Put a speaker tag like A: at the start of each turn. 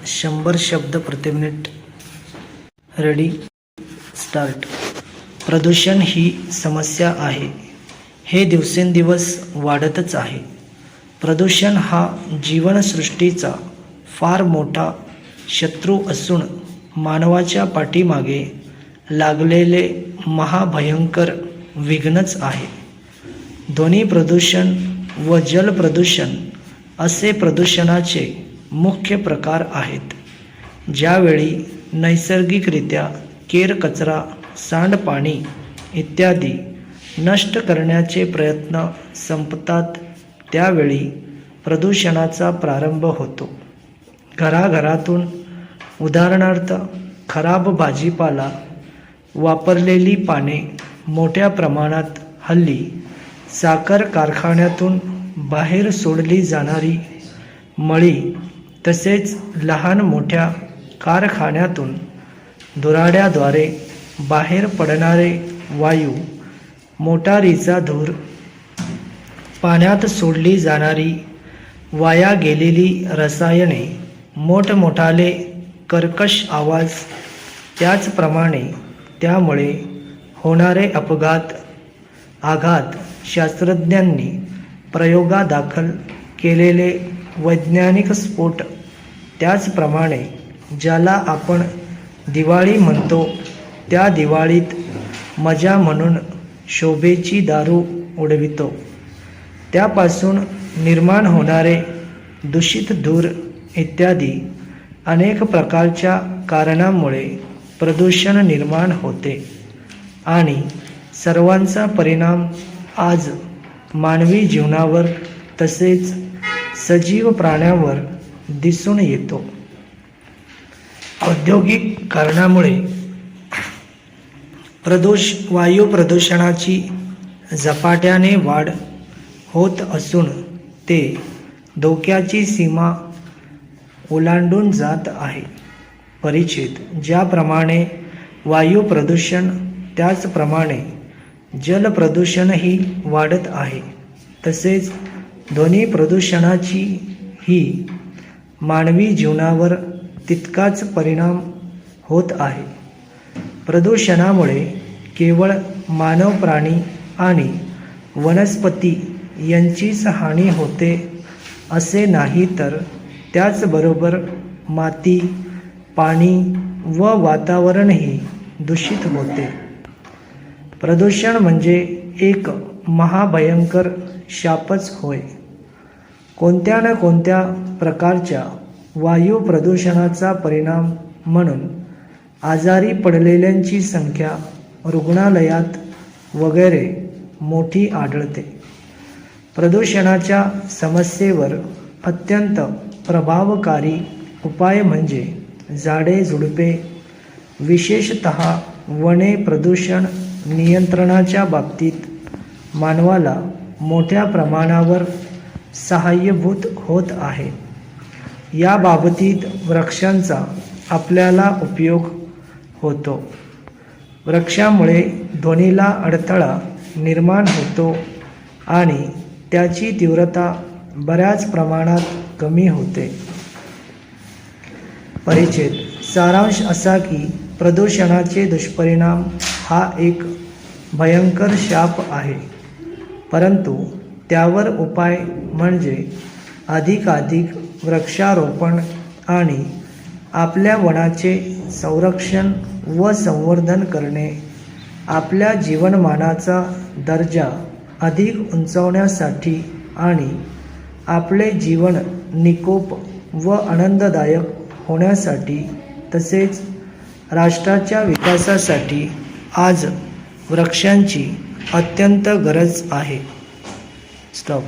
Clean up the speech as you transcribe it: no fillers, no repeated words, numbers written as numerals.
A: 100 शब्द प्रति minute. Ready, start. प्रदूषण ही समस्या आहे. हे दिवसेंदिवस वाढतच आहे. प्रदूषण हा जीवनसृष्टीचा फार मोठा शत्रू असून मानवाच्या पाठीमागे लागलेले महाभयंकर विघ्नच आहे. ध्वनी प्रदूषण व जल प्रदूषण असे प्रदूषणाचे मुख्य प्रकार आहेत. ज्यावेळी नैसर्गिकरित्या केर कचरा, सांडपाणी इत्यादी नष्ट करण्याचे प्रयत्न संपतात त्यावेळी प्रदूषणाचा प्रारंभ होतो. घराघरातून उदाहरणार्थ खराब भाजीपाला, वापरलेली पाने, मोठ्या प्रमाणात हल्ली साखर कारखान्यातून बाहेर सोडली जाणारी मळी, तसेच लहान मोठ्या कारखान्यातून धुराड्याद्वारे बाहेर पडणारे वायू, मोटारीचा धूर, पाण्यात सोडली जाणारी वाया गेलेली रसायने, मोठमोठाले कर्कश आवाज, त्याचप्रमाणे त्यामुळे होणारे आघात, शास्त्रज्ञांनी प्रयोगादाखल केलेले वैज्ञानिक स्फोट, त्याचप्रमाणे ज्याला आपण दिवाळी म्हणतो त्या दिवाळीत मजा म्हणून शोभेची दारू उडवितो, त्यापासून निर्माण होणारे दूषित धूर इत्यादी अनेक प्रकारच्या कारणांमुळे प्रदूषण निर्माण होते आणि सर्वांचा परिणाम आज मानवी जीवनावर तसेच सजीव प्राण्यांवर दिसून येतो. औद्योगिक कारणामुळे वायू प्रदूषणाची झपाट्याने वाढ होत असून ते धोक्याची सीमा ओलांडून जात आहे. परिच्छेद. ज्याप्रमाणे वायू प्रदूषण त्याचप्रमाणे जल प्रदूषणही वाढत आहे. तसेच ध्वनी प्रदूषणाची ही मानवी जीवनावर तितकाच परिणाम होत आहे. प्रदूषणामुळे केवळ मानव, प्राणी आणि वनस्पती यांचीच हानी होते असे नाही, तर त्याचबरोबर माती, पाणी व वातावरणही दूषित होते. प्रदूषण म्हणजे एक महाभयंकर शापच होय. कोणत्या ना कोणत्या प्रकारच्या वायू प्रदूषणाचा परिणाम म्हणून आजारी पडलेल्यांची संख्या रुग्णालयात वगैरे मोठी आढळते. प्रदूषणाच्या समस्येवर अत्यंत प्रभावकारी उपाय म्हणजे झाडे-झुडपे, विशेषतः वने प्रदूषण नियंत्रणाच्या बाबतीत मानवाला मोठ्या प्रमाणावर सहाय्यभूत होत आहे. या बाबतीत वृक्षांचा आपल्याला उपयोग होतो. वृक्षामुळे ध्वनीला अडथळा निर्माण होतो आणि त्याची तीव्रता बऱ्याच प्रमाणात कमी होते. परिच्छेद. सारांश असा की प्रदूषणाचे दुष्परिणाम हा एक भयंकर शाप आहे, परंतु त्यावर उपाय म्हणजे अधिकाधिक वृक्षारोपण आणि आपल्या वनाचे संरक्षण व संवर्धन करणे. आपल्या जीवनमानाचा दर्जा अधिक उंचावण्यासाठी आणि आपले जीवन निकोप व आनंददायक होण्यासाठी तसेच राष्ट्राच्या विकासासाठी आज वृक्षांची अत्यंत गरज आहे. स्टॉप.